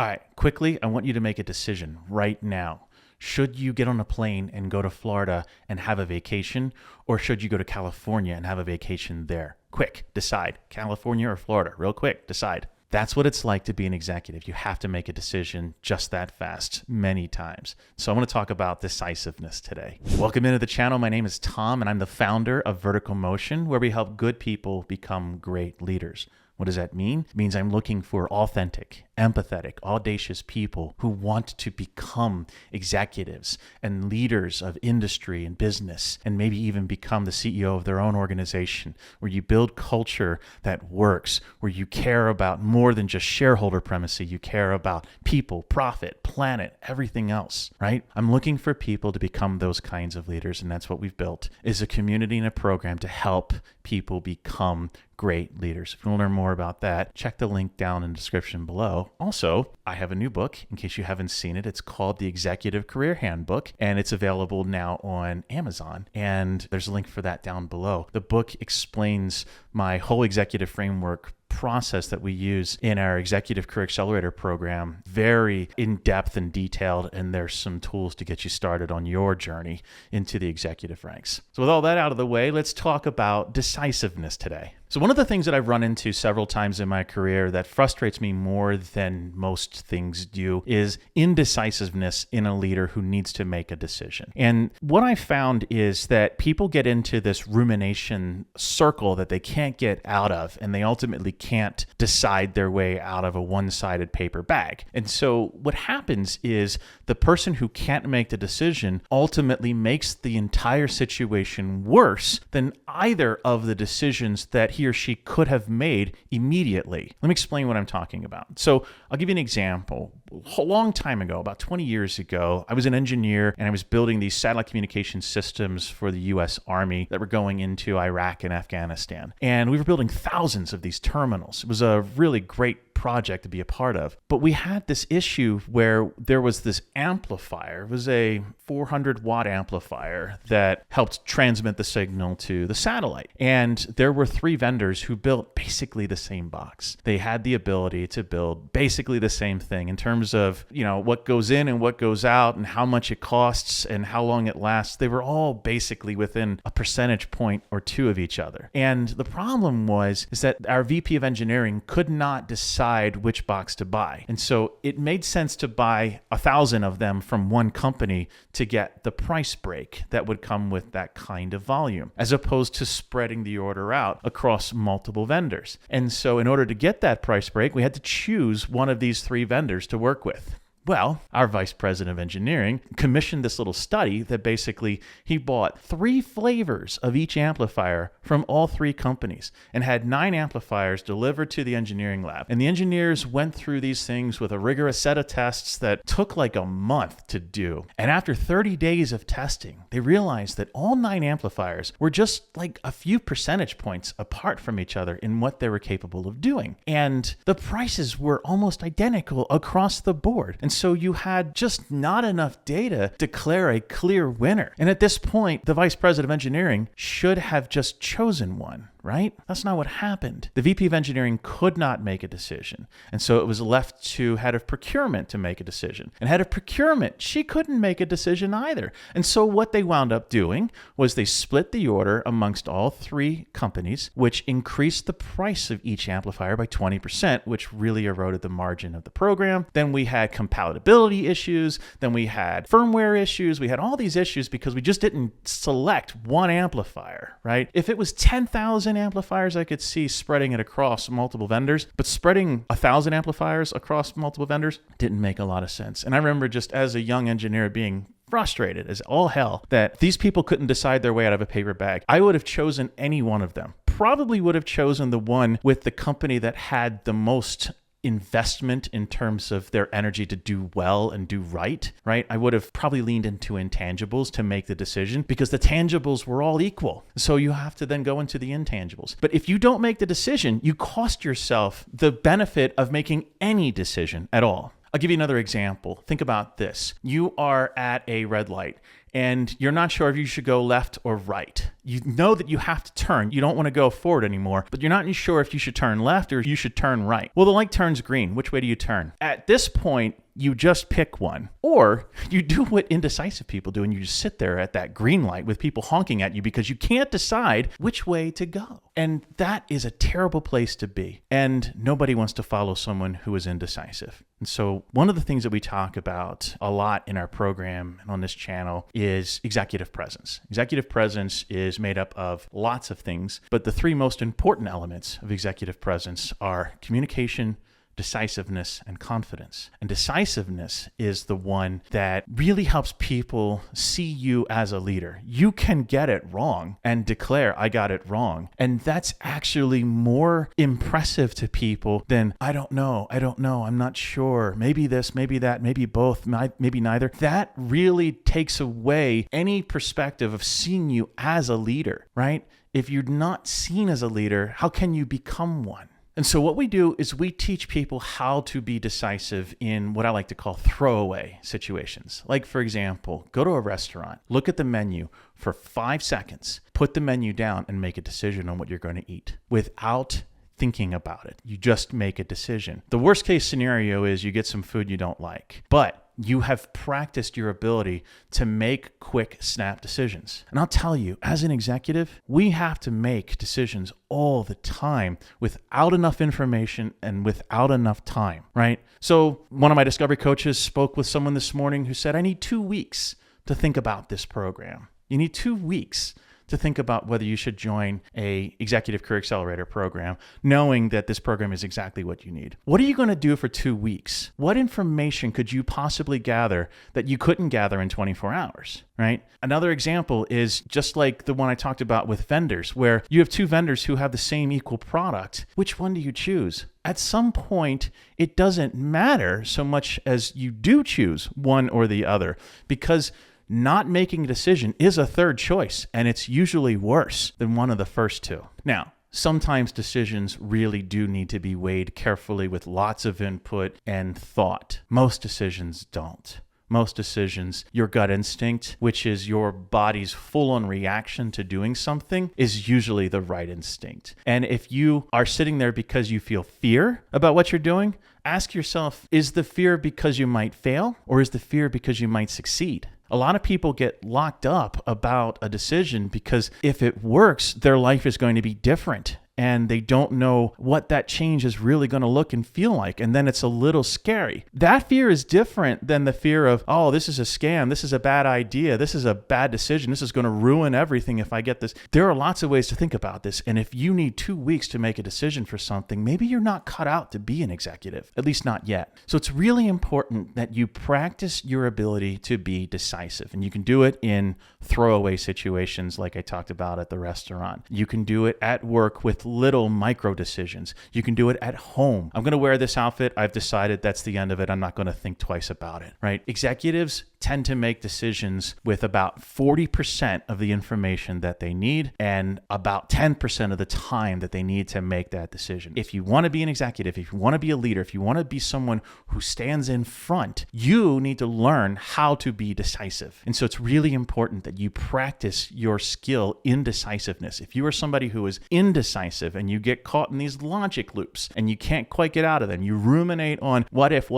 All right, quickly, I want you to make a decision right now. Should you get on a plane and go to Florida and have a vacation, or should you go to California and have a vacation there? Quick, decide. California or Florida? Real quick, decide. That's what it's like to be an executive. You have to make a decision just that fast, many times. So I want to talk about decisiveness today. Welcome into the channel. My name is Tom, and I'm the founder of Vertical Motion, where we help good people become great leaders. What does that mean? It means I'm looking for authentic, empathetic, audacious people who want to become executives and leaders of industry and business, and maybe even become the CEO of their own organization, where you build culture that works, where you care about more than just shareholder primacy. You care about people, profit, planet, everything else, right? I'm looking for people to become those kinds of leaders, and that's what we've built, is a community and a program to help people become great leaders. If you want to learn more about that, check the link down in the description below. Also, I have a new book, in case you haven't seen it. It's called The Executive Career Handbook, and it's available now on Amazon. And there's a link for that down below. The book explains my whole executive framework process that we use in our Executive Career Accelerator program, very in-depth and detailed, and there's some tools to get you started on your journey into the executive ranks. So with all that out of the way, let's talk about decisiveness today. So one of the things that I've run into several times in my career that frustrates me more than most things do is indecisiveness in a leader who needs to make a decision. And what I found is that people get into this rumination circle that they can't get out of, and they ultimately can't decide their way out of a one-sided paper bag. And so what happens is the person who can't make the decision ultimately makes the entire situation worse than either of the decisions that he or she could have made immediately. Let me explain what I'm talking about. So I'll give you an example. A long time ago, about 20 years ago, I was an engineer and I was building these satellite communication systems for the US Army that were going into Iraq and Afghanistan. And we were building thousands of these terminals. It was a really great project to be a part of. But we had this issue where there was this amplifier. It was a 400 watt amplifier that helped transmit the signal to the satellite. And there were three vendors who built basically the same box. They had the ability to build basically the same thing in terms of, what goes in and what goes out and how much it costs and how long it lasts. They were all basically within a percentage point or two of each other. And the problem is that our VP of engineering could not decide which box to buy. And so it made sense to buy 1,000 of them from one company to get the price break that would come with that kind of volume, as opposed to spreading the order out across multiple vendors. And so in order to get that price break, we had to choose one of these three vendors to work with. Well, our vice president of engineering commissioned this little study that basically he bought 3 flavors of each amplifier from all 3 companies and had 9 amplifiers delivered to the engineering lab. And the engineers went through these things with a rigorous set of tests that took like a month to do. And after 30 days of testing, they realized that all 9 amplifiers were just like a few percentage points apart from each other in what they were capable of doing. And the prices were almost identical across the board. And so you had just not enough data to declare a clear winner. And at this point, the vice president of engineering should have just chosen one, right? That's not what happened. The VP of engineering could not make a decision. And so it was left to head of procurement to make a decision. And head of procurement, she couldn't make a decision either. And so what they wound up doing was they split the order amongst all 3 companies, which increased the price of each amplifier by 20%, which really eroded the margin of the program. Then we had compatibility issues. Then we had firmware issues. We had all these issues because we just didn't select one amplifier, right? If it was 10,000 amplifiers, I could see spreading it across multiple vendors, but spreading 1,000 amplifiers across multiple vendors didn't make a lot of sense. And I remember just as a young engineer being frustrated as all hell that these people couldn't decide their way out of a paper bag. I would have chosen any one of them. Probably would have chosen the one with the company that had the most investment in terms of their energy to do well and do right? I would have probably leaned into intangibles to make the decision because the tangibles were all equal. So you have to then go into the intangibles. But if you don't make the decision, you cost yourself the benefit of making any decision at all. I'll give you another example. Think about this. You are at a red light and you're not sure if you should go left or right. You know that you have to turn. You don't want to go forward anymore, but you're not sure if you should turn left or you should turn right. Well, the light turns green. Which way do you turn? At this point, you just pick one. Or you do what indecisive people do and you just sit there at that green light with people honking at you because you can't decide which way to go. And that is a terrible place to be. And nobody wants to follow someone who is indecisive. And so one of the things that we talk about a lot in our program and on this channel is executive presence. Executive presence is made up of lots of things, but the three most important elements of executive presence are communication, decisiveness, and confidence. And decisiveness is the one that really helps people see you as a leader. You can get it wrong and declare, I got it wrong. And that's actually more impressive to people than, I don't know, I'm not sure, maybe this, maybe that, maybe both, maybe neither. That really takes away any perspective of seeing you as a leader, right? If you're not seen as a leader, how can you become one? And so what we do is we teach people how to be decisive in what I like to call throwaway situations. Like, for example, go to a restaurant, look at the menu for 5 seconds, put the menu down and make a decision on what you're going to eat without thinking about it. You just make a decision. The worst case scenario is you get some food you don't like, but you have practiced your ability to make quick snap decisions. And I'll tell you, as an executive, we have to make decisions all the time without enough information and without enough time, right? So one of my discovery coaches spoke with someone this morning who said, I need 2 weeks to think about this program. You need 2 weeks to think about whether you should join a Executive Career Accelerator program, knowing that this program is exactly what you need. What are you going to do for 2 weeks? What information could you possibly gather that you couldn't gather in 24 hours, right? Another example is just like the one I talked about with vendors, where you have 2 vendors who have the same equal product. Which one do you choose? At some point, it doesn't matter so much as you do choose one or the other, because not making a decision is a third choice, and it's usually worse than one of the first 2. Now, sometimes decisions really do need to be weighed carefully with lots of input and thought. Most decisions don't. Most decisions, your gut instinct, which is your body's full-on reaction to doing something, is usually the right instinct. And if you are sitting there because you feel fear about what you're doing, ask yourself, is the fear because you might fail, or is the fear because you might succeed? A lot of people get locked up about a decision because if it works, their life is going to be different. And they don't know what that change is really going to look and feel like. And then it's a little scary. That fear is different than the fear of, oh, this is a scam. This is a bad idea. This is a bad decision. This is going to ruin everything if I get this. There are lots of ways to think about this. And if you need 2 weeks to make a decision for something, maybe you're not cut out to be an executive, at least not yet. So it's really important that you practice your ability to be decisive. And you can do it in throwaway situations like I talked about at the restaurant. You can do it at work with little micro decisions. You can do it at home. I'm going to wear this outfit. I've decided that's the end of it. I'm not going to think twice about it, right? Executives tend to make decisions with about 40% of the information that they need and about 10% of the time that they need to make that decision. If you want to be an executive, if you want to be a leader, if you want to be someone who stands in front, you need to learn how to be decisive. And so it's really important that you practice your skill in decisiveness. If you are somebody who is indecisive and you get caught in these logic loops and you can't quite get out of them, you ruminate on what if,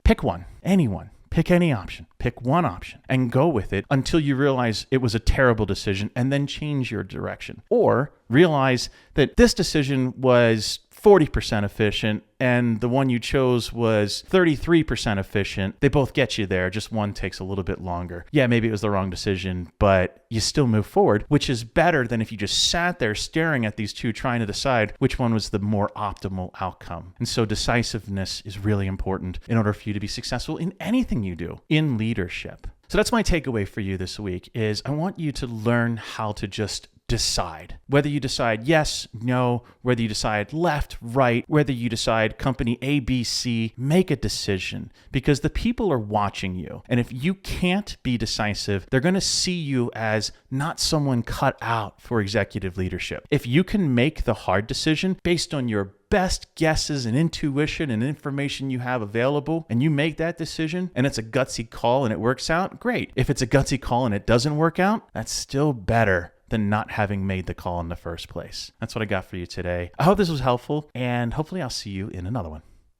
pick one, anyone. Pick any option, pick one option and go with it until you realize it was a terrible decision and then change your direction. Or realize that this decision was 40% efficient and the one you chose was 33% efficient. They both get you there, just one takes a little bit longer. Yeah, maybe it was the wrong decision, but you still move forward, which is better than if you just sat there staring at these two trying to decide which one was the more optimal outcome. And so decisiveness is really important in order for you to be successful in anything you do in leadership. So that's my takeaway for you this week is I want you to learn how to just decide. Whether you decide yes, no, whether you decide left, right, whether you decide company A, B, C, make a decision because the people are watching you. And if you can't be decisive, they're going to see you as not someone cut out for executive leadership. If you can make the hard decision based on your best guesses and intuition and information you have available, and you make that decision and it's a gutsy call and it works out, great. If it's a gutsy call and it doesn't work out, that's still better than not having made the call in the first place. That's what I got for you today. I hope this was helpful, and hopefully I'll see you in another one.